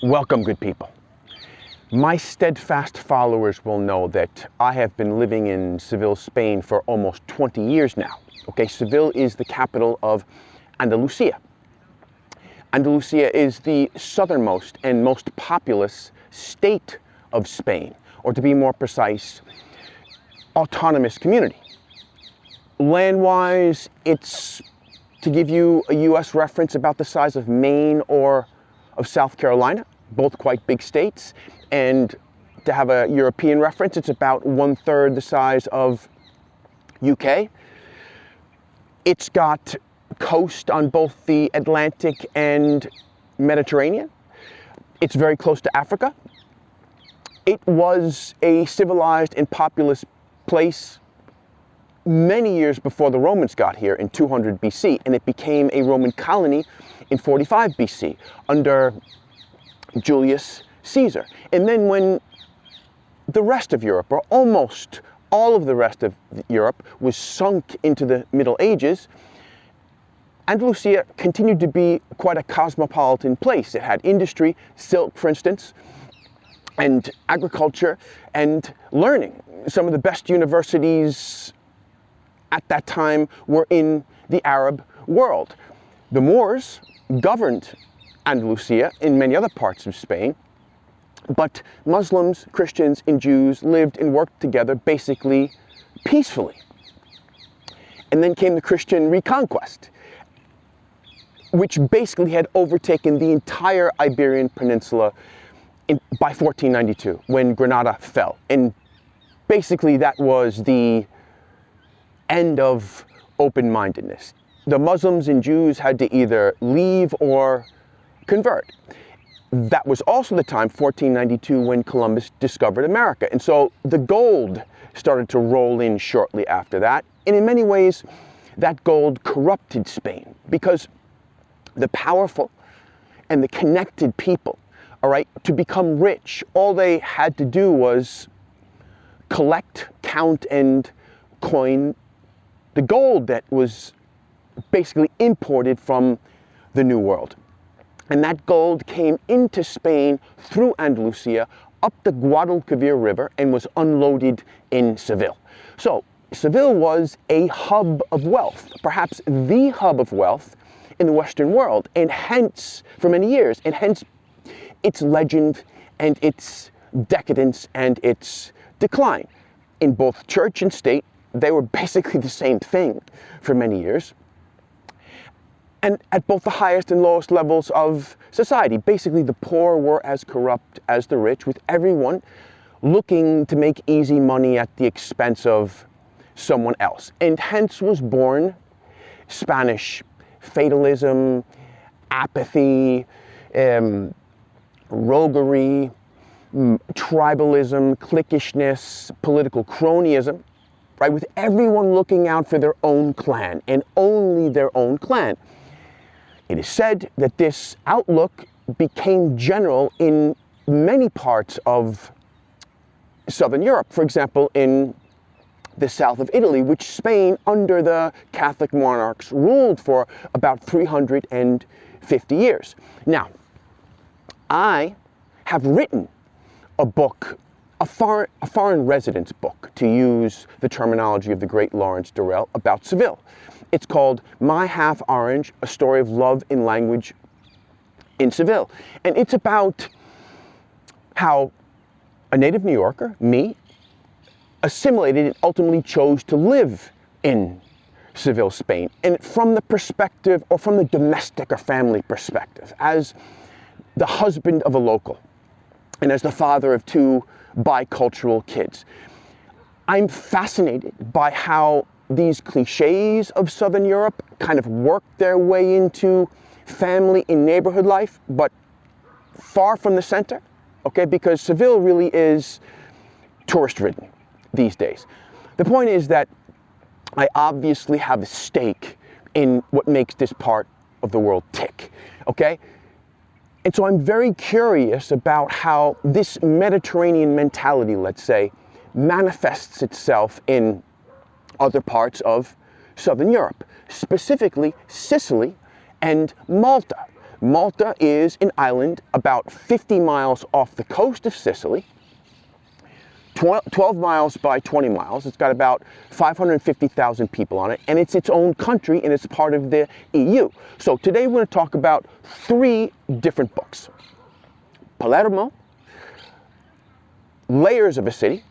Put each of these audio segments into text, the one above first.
Welcome, good people. My steadfast followers will know that I have been living in Seville, Spain for almost 20 years now. Okay, Seville is the capital of Andalusia. Andalusia is the southernmost and most populous state of Spain, or to be more precise, autonomous community. Land-wise, it's, to give you a US reference, about the size of Maine or of South Carolina, both quite big states. And to have a European reference, it's about 1/3 the size of UK. It's got coast on both the Atlantic and Mediterranean. It's very close to Africa. It was a civilized and populous place many years before the Romans got here in 200 BC, and it became a Roman colony in 45 BC under Julius Caesar. And then when the rest of Europe, or almost all of the rest of Europe, was sunk into the Middle Ages, Andalusia continued to be quite a cosmopolitan place. It had industry, silk for instance, and agriculture and learning. Some of the best universities at that time were in the Arab world. The Moors governed Andalusia and many other parts of Spain, but Muslims, Christians, and Jews lived and worked together basically peacefully. And then came the Christian reconquest, which basically had overtaken the entire Iberian Peninsula by 1492, when Granada fell. And basically that was the end of open-mindedness. The Muslims and Jews had to either leave or convert. That was also the time, 1492, when Columbus discovered America. And so the gold started to roll in shortly after that. And in many ways, that gold corrupted Spain, because the powerful and the connected people, all right, to become rich, all they had to do was collect, count, and coin the gold that was basically imported from the New World. And that gold came into Spain through Andalusia, up the Guadalquivir River, and was unloaded in Seville. So Seville was a hub of wealth, perhaps the hub of wealth in the Western world, and hence, for many years, and hence its legend and its decadence and its decline. In both church and state, they were basically the same thing for many years. And at both the highest and lowest levels of society, basically the poor were as corrupt as the rich, with everyone looking to make easy money at the expense of someone else. And hence was born Spanish fatalism, apathy, roguery, tribalism, cliquishness, political cronyism, right? With everyone looking out for their own clan and only their own clan. It is said that this outlook became general in many parts of Southern Europe. For example, in the south of Italy, which Spain, under the Catholic monarchs, ruled for about 350 years. Now, I have written a book, a foreign residence book, to use the terminology of the great Lawrence Durrell, about Seville. It's called My Half Orange, A Story of Love and Language in Seville. And it's about how a native New Yorker, me, assimilated and ultimately chose to live in Seville, Spain. And from the perspective, or from the domestic or family perspective, as the husband of a local, and as the father of two bicultural kids. I'm fascinated by how these cliches of Southern Europe kind of work their way into family and neighborhood life, but far from the center, okay? Because Seville really is tourist-ridden these days. The point is that I obviously have a stake in what makes this part of the world tick, okay? And so I'm very curious about how this Mediterranean mentality, let's say, manifests itself in other parts of Southern Europe, specifically Sicily and Malta. Malta is an island about 50 miles off the coast of Sicily, 12 miles by 20 miles. It's got about 550,000 people on it, and it's its own country, and it's part of the EU. So today we're going to talk about 3 different books. Palermo, Layers of a City.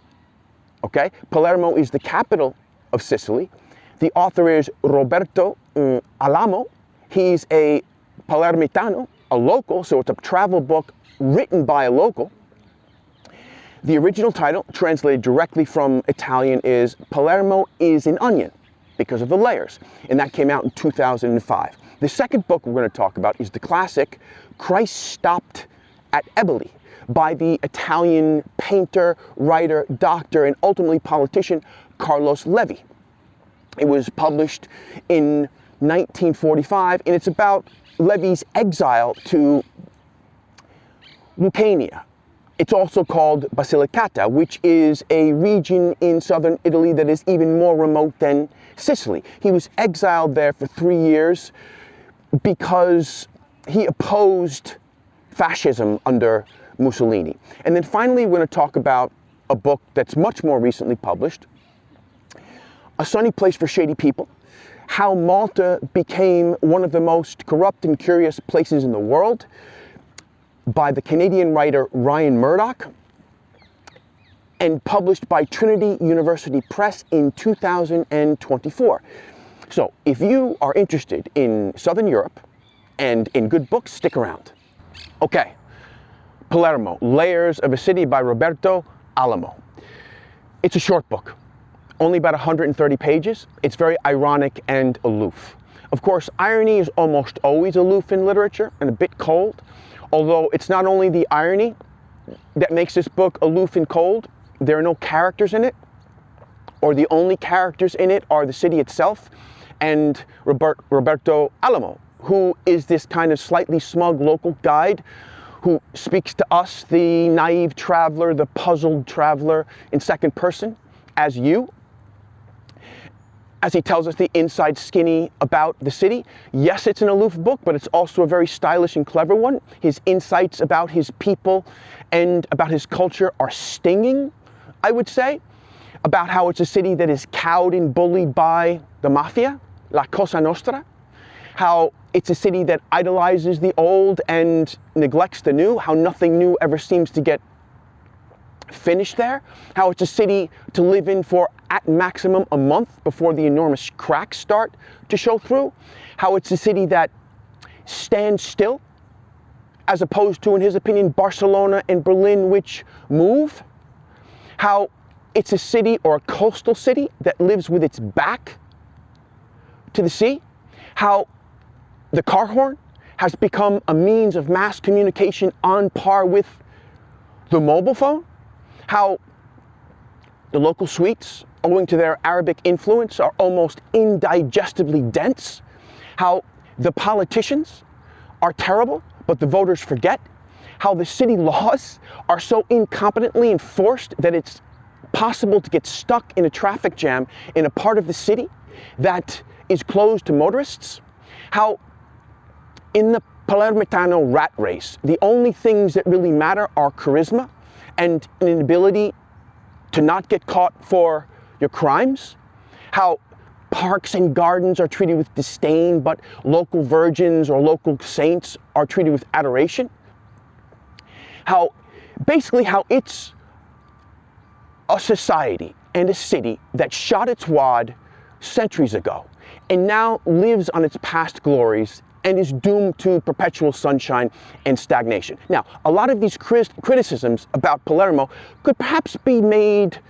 Okay, Palermo is the capital of Sicily. The author is Roberto Alajmo. He's a Palermitano, a local, so it's a travel book written by a local. The original title, translated directly from Italian, is Palermo is an Onion, because of the layers, and that came out in 2005. The second book we're going to talk about is the classic Christ Stopped at Eboli, by the Italian painter, writer, doctor, and ultimately politician Carlo Levi. It was published in 1945, and it's about Levi's exile to Lucania. It's also called Basilicata, which is a region in southern Italy that is even more remote than Sicily. He was exiled there for 3 years because he opposed fascism under Mussolini. And then finally, we're going to talk about a book that's much more recently published, A Sunny Place for Shady People, how Malta became one of the most corrupt and curious places in the world, by the Canadian writer Ryan Murdock, and published by Trinity University Press in 2024. So if you are interested in Southern Europe and in good books, stick around. Okay, Palermo, Layers of a City by Roberto Alajmo. It's a short book, only about 130 pages. It's very ironic and aloof. Of course, irony is almost always aloof in literature and a bit cold. Although it's not only the irony that makes this book aloof and cold, there are no characters in it, or the only characters in it are the city itself and Roberto Alajmo, who is this kind of slightly smug local guide who speaks to us, the naive traveler, the puzzled traveler, in second person, as you, as he tells us the inside skinny about the city. Yes, it's an aloof book, but it's also a very stylish and clever one. His insights about his people and about his culture are stinging, I would say, about how it's a city that is cowed and bullied by the mafia, La Cosa Nostra, how it's a city that idolizes the old and neglects the new, how nothing new ever seems to get finished there, how it's a city to live in for at maximum a month before the enormous cracks start to show through, how it's a city that stands still, as opposed to, in his opinion, Barcelona and Berlin, which move, how it's a city or a coastal city that lives with its back to the sea, how the car horn has become a means of mass communication on par with the mobile phone, how the local sweets, owing to their Arabic influence, are almost indigestibly dense, how the politicians are terrible, but the voters forget, how the city laws are so incompetently enforced that it's possible to get stuck in a traffic jam in a part of the city that is closed to motorists, how in the Palermitano rat race, the only things that really matter are charisma and an ability to not get caught for your crimes, how parks and gardens are treated with disdain, but local virgins or local saints are treated with adoration, how basically how it's a society and a city that shot its wad centuries ago and now lives on its past glories and is doomed to perpetual sunshine and stagnation. Now, a lot of these criticisms about Palermo could perhaps be made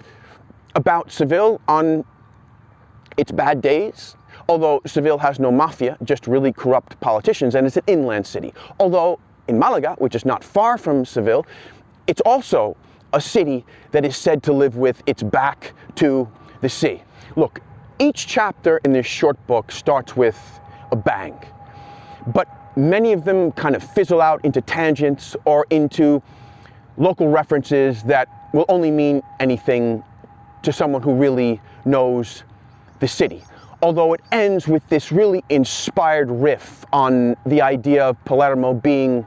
about Seville on its bad days, although Seville has no mafia, just really corrupt politicians, and it's an inland city. Although in Malaga, which is not far from Seville, it's also a city that is said to live with its back to the sea. Look, each chapter in this short book starts with a bang, but many of them kind of fizzle out into tangents or into local references that will only mean anything to someone who really knows the city. although it ends with this really inspired riff on the idea of Palermo being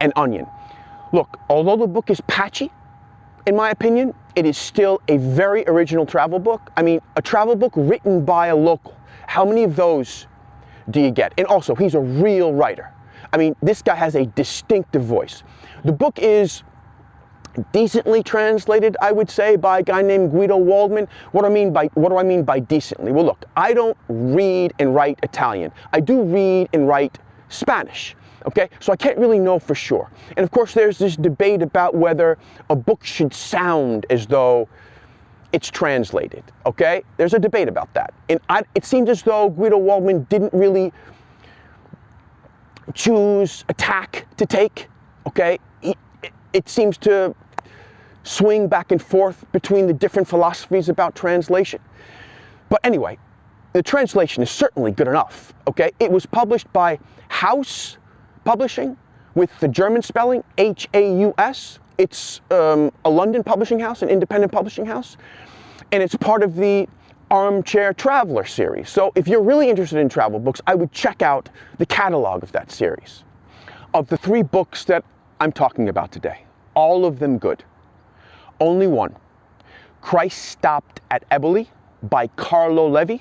an onion. Look, although the book is patchy, in my opinion, it is still a very original travel book. I mean, a travel book written by a local. How many of those do you get? And also, he's a real writer. I mean, this guy has a distinctive voice. The book is decently translated, I would say, by a guy named Guido Waldman. What do I mean by decently? Well, look, I don't read and write Italian. I do read and write Spanish. Okay, so I can't really know for sure. And of course, there's this debate about whether a book should sound as though it's translated. Okay, there's a debate about that. And it seems as though Guido Waldman didn't really choose a tack to take. Okay, it seems to swing back and forth between the different philosophies about translation. But anyway, the translation is certainly good enough. Okay, it was published by House Publishing with the German spelling, H-A-U-S. It's a London publishing house, an independent publishing house, and it's part of the Armchair Traveler series. So if you're really interested in travel books, I would check out the catalog of that series. Of the 3 books that I'm talking about today, all of them good. Only one, Christ Stopped at Eboli by Carlo Levi.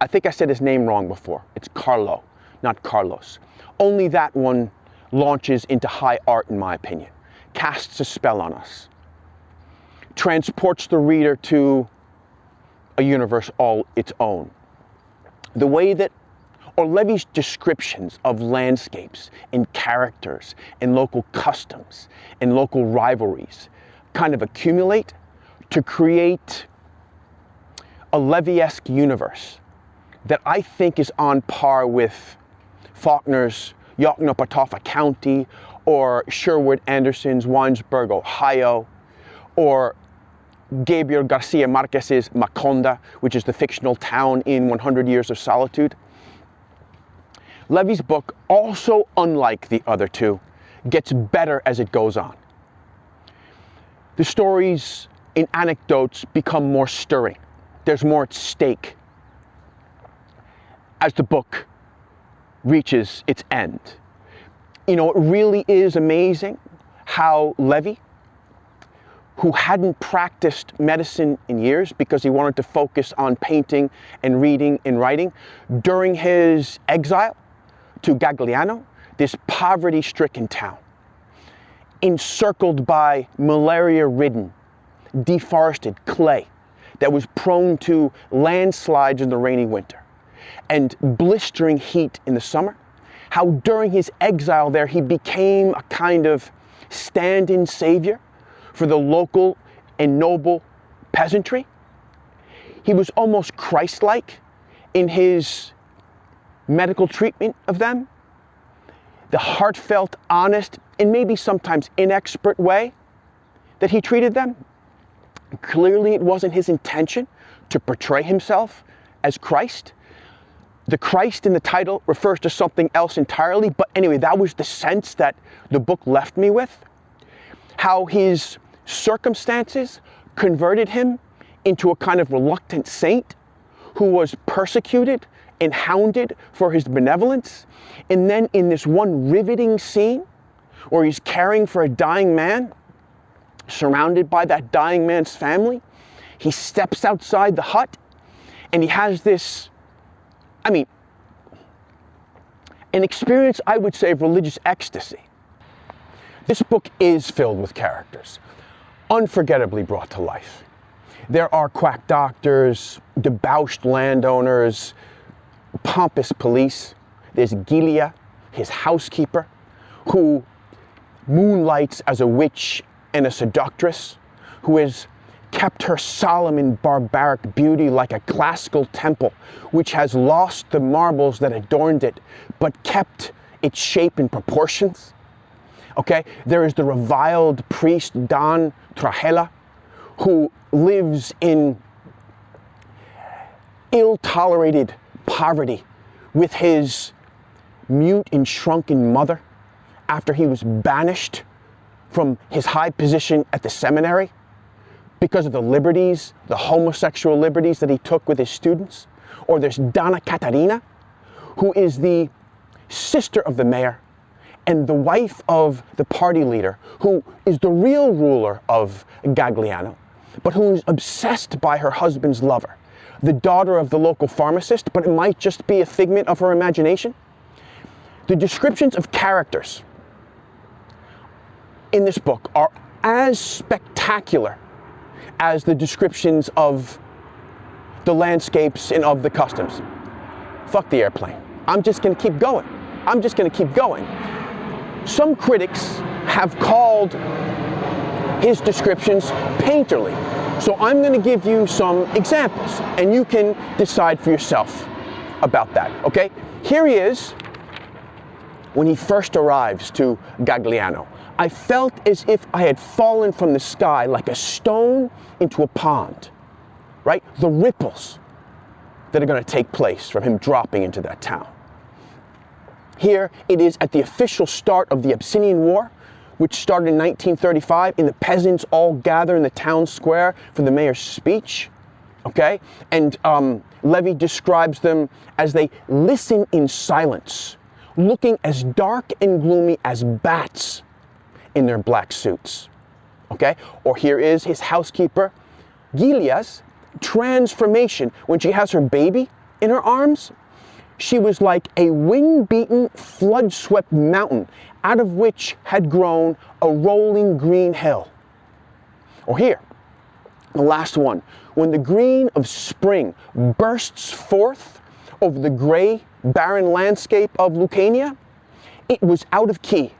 I think I said his name wrong before. It's Carlo, not Carlos. Only that one launches into high art, in my opinion. Casts a spell on us. Transports the reader to a universe all its own. The way that, or Levi's descriptions of landscapes and characters and local customs and local rivalries kind of accumulate to create a Levi-esque universe that I think is on par with Faulkner's Yoknapatawpha County, or Sherwood Anderson's Winesburg, Ohio, or Gabriel Garcia Marquez's Maconda, which is the fictional town in 100 Years of Solitude. Levi's book, also unlike the other 2, gets better as it goes on. The stories and anecdotes become more stirring. There's more at stake as the book reaches its end. You know, it really is amazing how Levi, who hadn't practiced medicine in years because he wanted to focus on painting and reading and writing, during his exile to Gagliano, this poverty-stricken town, encircled by malaria-ridden, deforested clay that was prone to landslides in the rainy winter and blistering heat in the summer, how during his exile there he became a kind of stand-in savior for the local and noble peasantry. He was almost Christ-like in his medical treatment of them, the heartfelt, honest, and maybe sometimes inexpert way that he treated them. Clearly it wasn't his intention to portray himself as Christ. The Christ in the title refers to something else entirely, but anyway, that was the sense that the book left me with. How his circumstances converted him into a kind of reluctant saint who was persecuted and hounded for his benevolence. And then in this one riveting scene where he's caring for a dying man, surrounded by that dying man's family, he steps outside the hut and he has this, an experience, I would say, of religious ecstasy. This book is filled with characters, unforgettably brought to life. There are quack doctors, debauched landowners, pompous police. There's Gilia, his housekeeper, who moonlights as a witch and a seductress, who has kept her solemn and barbaric beauty like a classical temple, which has lost the marbles that adorned it, but kept its shape and proportions. Okay, there is the reviled priest Don Trajela, who lives in ill-tolerated poverty with his mute and shrunken mother after he was banished from his high position at the seminary because of the liberties, the homosexual liberties that he took with his students. Or there's Donna Catarina, who is the sister of the mayor and the wife of the party leader, who is the real ruler of Gagliano, but who is obsessed by her husband's lover, the daughter of the local pharmacist, but it might just be a figment of her imagination. The descriptions of characters in this book are as spectacular as the descriptions of the landscapes and of the customs. Fuck the airplane. I'm just gonna keep going. I'm just gonna keep going. Some critics have called his descriptions painterly. So I'm gonna give you some examples and you can decide for yourself about that, okay? Here he is when he first arrives to Gagliano. I felt as if I had fallen from the sky like a stone into a pond, right? The ripples that are gonna take place from him dropping into that town. Here it is at the official start of the Abyssinian War, which started in 1935, and the peasants all gather in the town square for the mayor's speech, okay? And Levi describes them as they listen in silence, looking as dark and gloomy as bats in their black suits, okay? Or here is his housekeeper, Julius' transformation when she has her baby in her arms. She was like a wind-beaten, flood-swept mountain out of which had grown a rolling green hill. Or here, the last one, when the green of spring bursts forth over the gray, barren landscape of Lucania, it was out of key,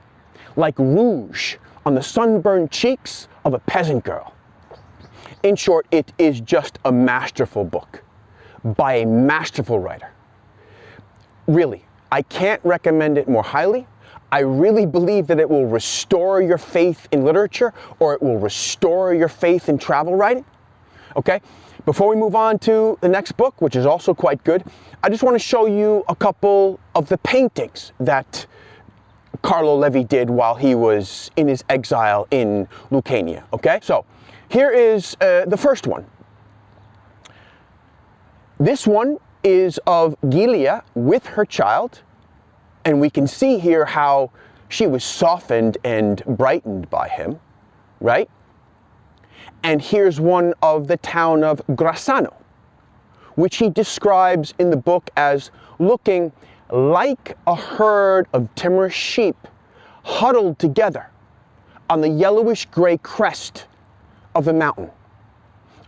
like rouge on the sunburned cheeks of a peasant girl. In short, it is just a masterful book by a masterful writer. Really, I can't recommend it more highly. I really believe that it will restore your faith in literature, or it will restore your faith in travel writing. Okay? Before we move on to the next book, which is also quite good, I just want to show you a couple of the paintings that Carlo Levi did while he was in his exile in Lucania. Okay? So, here is the first one. This one is of Gilia with her child, and we can see here how she was softened and brightened by him, right? And here's one of the town of Grassano, which he describes in the book as looking like a herd of timorous sheep huddled together on the yellowish gray crest of the mountain.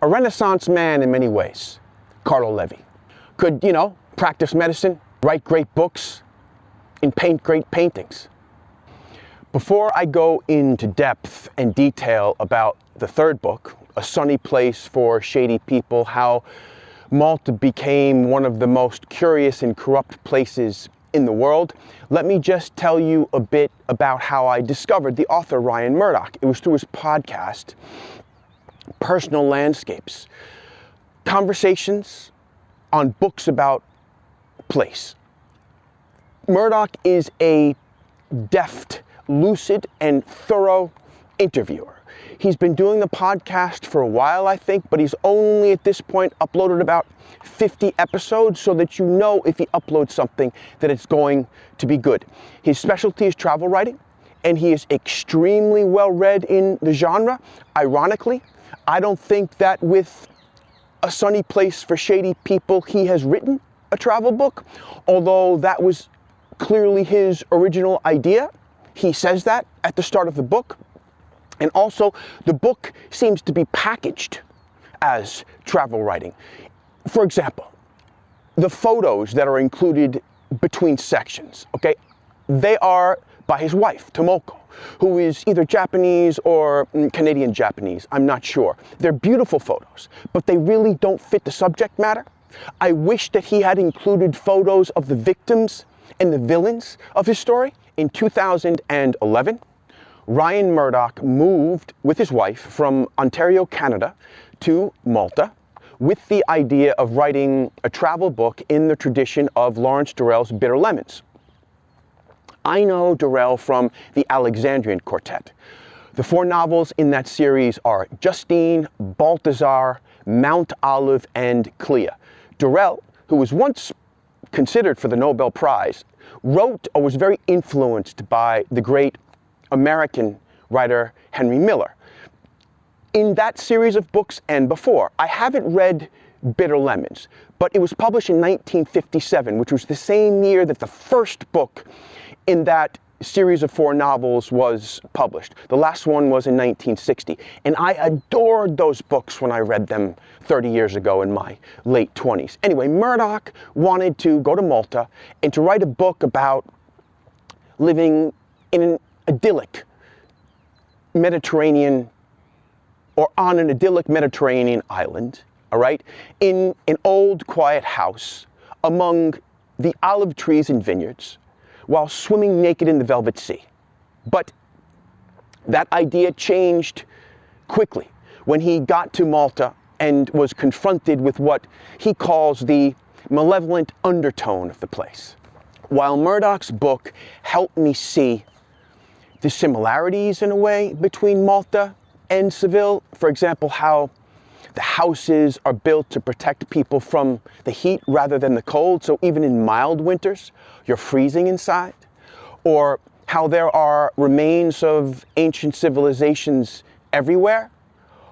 A Renaissance man in many ways, Carlo Levi. Could, you know, practice medicine, write great books, and paint great paintings. Before I go into depth and detail about the third book, A Sunny Place for Shady People, how Malta became one of the most curious and corrupt places in the world, let me just tell you a bit about how I discovered the author Ryan Murdock. It was through his podcast, Personal Landscapes, conversations on books about place. Murdock is a deft, lucid, and thorough interviewer. He's been doing the podcast for a while, I think, but he's only at this point uploaded about 50 episodes, so that you know if he uploads something that it's going to be good. His specialty is travel writing, and he is extremely well read in the genre. Ironically, I don't think that with A Sunny Place for Shady People he has written a travel book, although that was clearly his original idea. He says that at the start of the book. And also, the book seems to be packaged as travel writing. For example, the photos that are included between sections, okay, they are by his wife, Tomoko, who is either Japanese or Canadian Japanese, I'm not sure. They're beautiful photos, but they really don't fit the subject matter. I wish that he had included photos of the victims and the villains of his story. In 2011, Ryan Murdock moved with his wife from Ontario, Canada to Malta with the idea of writing a travel book in the tradition of Lawrence Durrell's Bitter Lemons. I know Durrell from the Alexandrian Quartet. The 4 novels in that series are Justine, Balthazar, Mount Olive, and Clea. Durrell who was once considered for the Nobel Prize, wrote or was very influenced by the great American writer Henry Miller. In that series of books and before, I haven't read Bitter Lemons, but it was published in 1957, which was the same year that the first book in that series of 4 novels was published. The last one was in 1960, and I adored those books when I read them 30 years ago in my late 20s. Anyway, Murdock wanted to go to Malta and to write a book about living in an idyllic Mediterranean, or on an idyllic Mediterranean island, all right, in an old quiet house among the olive trees and vineyards, while swimming naked in the Velvet Sea. But that idea changed quickly when he got to Malta and was confronted with what he calls the malevolent undertone of the place. While Murdock's book helped me see the similarities in a way between Malta and Seville, for example, how the houses are built to protect people from the heat rather than the cold, so even in mild winters, you're freezing inside. Or how there are remains of ancient civilizations everywhere,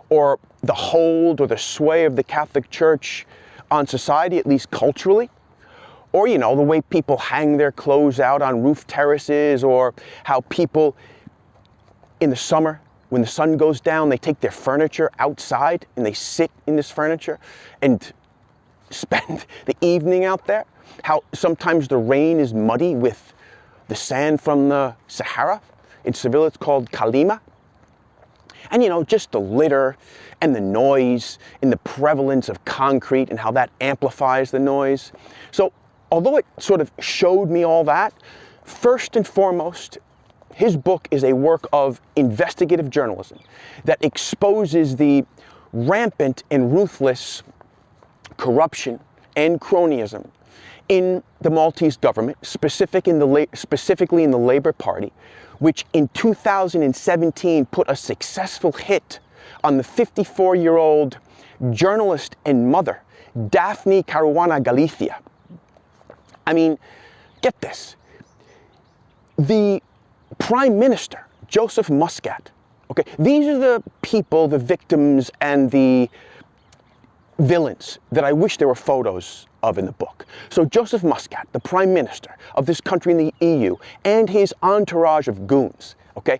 or the hold or the sway of the Catholic Church on society, at least culturally. Or, you know, the way people hang their clothes out on roof terraces, or how people in the summer, when the sun goes down, they take their furniture outside and they sit in this furniture and spend the evening out there. How sometimes the rain is muddy with the sand from the Sahara. In Seville, it's called Kalima. And, you know, just the litter and the noise and the prevalence of concrete and how that amplifies the noise. So, although it sort of showed me all that, first and foremost, his book is a work of investigative journalism that exposes the rampant and ruthless corruption and cronyism in the Maltese government, specifically in the Labour Party, which in 2017 put a successful hit on the 54-year-old journalist and mother, Daphne Caruana Galizia. I mean, get this. The Prime Minister, Joseph Muscat, okay, these are the people, the victims, and the villains that I wish there were photos of in the book. So Joseph Muscat, the Prime Minister of this country in the EU, and his entourage of goons, okay,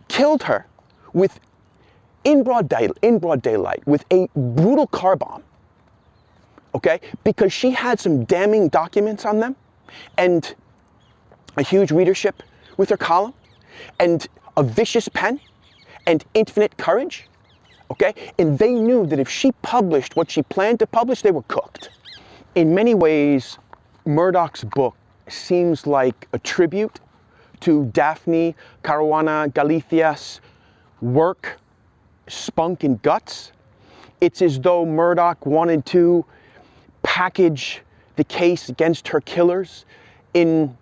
killed her with, in broad daylight, with a brutal car bomb, okay, because she had some damning documents on them, and a huge readership with her column, and a vicious pen, and infinite courage, okay? And they knew that if she published what she planned to publish, they were cooked. In many ways, Murdock's book seems like a tribute to Daphne Caruana Galizia's work, spunk, and guts. It's as though Murdock wanted to package the case against her killers in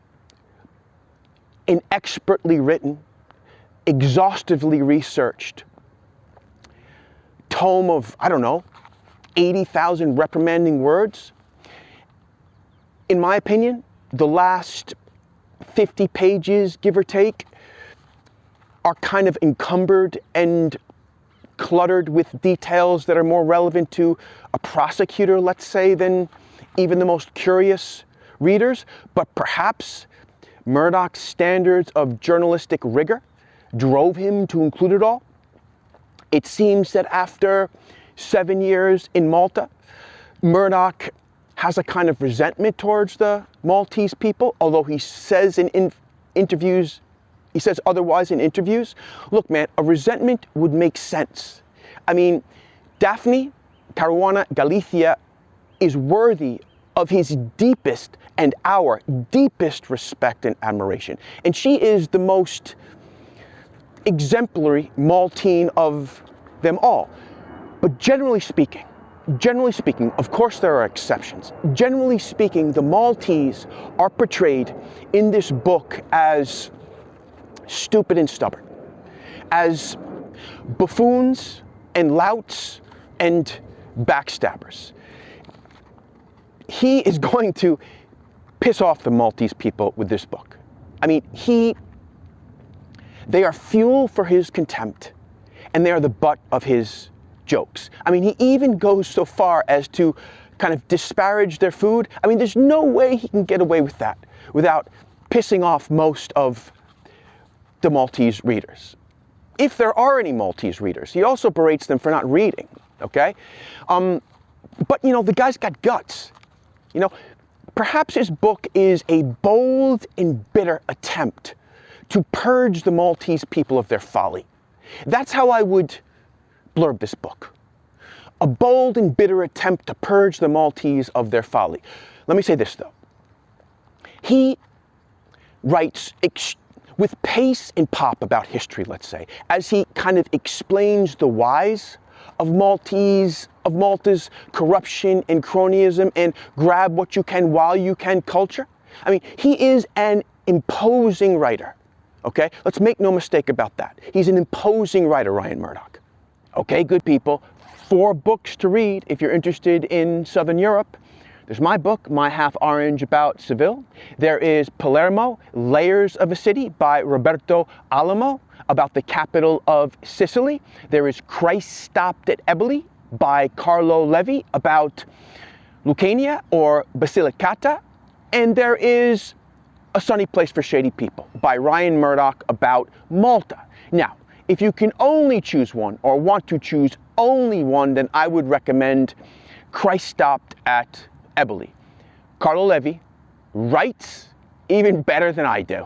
an expertly written, exhaustively researched tome of, I don't know, 80,000 reprimanding words. In my opinion, the last 50 pages, give or take, are kind of encumbered and cluttered with details that are more relevant to a prosecutor, let's say, than even the most curious readers. But perhaps Murdock's standards of journalistic rigor drove him to include it all. It seems that after 7 years in Malta, Murdock has a kind of resentment towards the Maltese people, although he says in interviews, he says otherwise in interviews. Look, man, a resentment would make sense. I mean, Daphne Caruana Galizia is worthy of his deepest and our deepest respect and admiration. And she is the most exemplary Maltene of them all. But generally speaking, of course there are exceptions. Generally speaking, the Maltese are portrayed in this book as stupid and stubborn, as buffoons and louts and backstabbers. he is going to piss off the Maltese people with this book. I mean, they are fuel for his contempt, and they are the butt of his jokes. I mean, he even goes so far as to kind of disparage their food. I mean, there's no way he can get away with that without pissing off most of the Maltese readers. If there are any Maltese readers, he also berates them for not reading, okay? But, you know, the guy's got guts. You know, perhaps his book is a bold and bitter attempt to purge the Maltese people of their folly. That's how I would blurb this book. A bold and bitter attempt to purge the Maltese of their folly. Let me say this, though. He writes with pace and pop about history, let's say, as he kind of explains the whys of Malta's corruption and cronyism and grab what you can while you can culture. I mean, he is an imposing writer, okay? Let's make no mistake about that. He's an imposing writer, Ryan Murdock. Okay, good people, 4 books to read if you're interested in Southern Europe. There's my book, My Half Orange About Seville. There is Palermo, Layers of a City by Roberto Alajmo, about the capital of Sicily. There is Christ Stopped at Eboli by Carlo Levi, about Lucania or Basilicata. And there is A Sunny Place for Shady People by Ryan Murdock, about Malta. Now, if you can only choose one, or want to choose only one, then I would recommend Christ Stopped at Eboli. Carlo Levi writes even better than I do.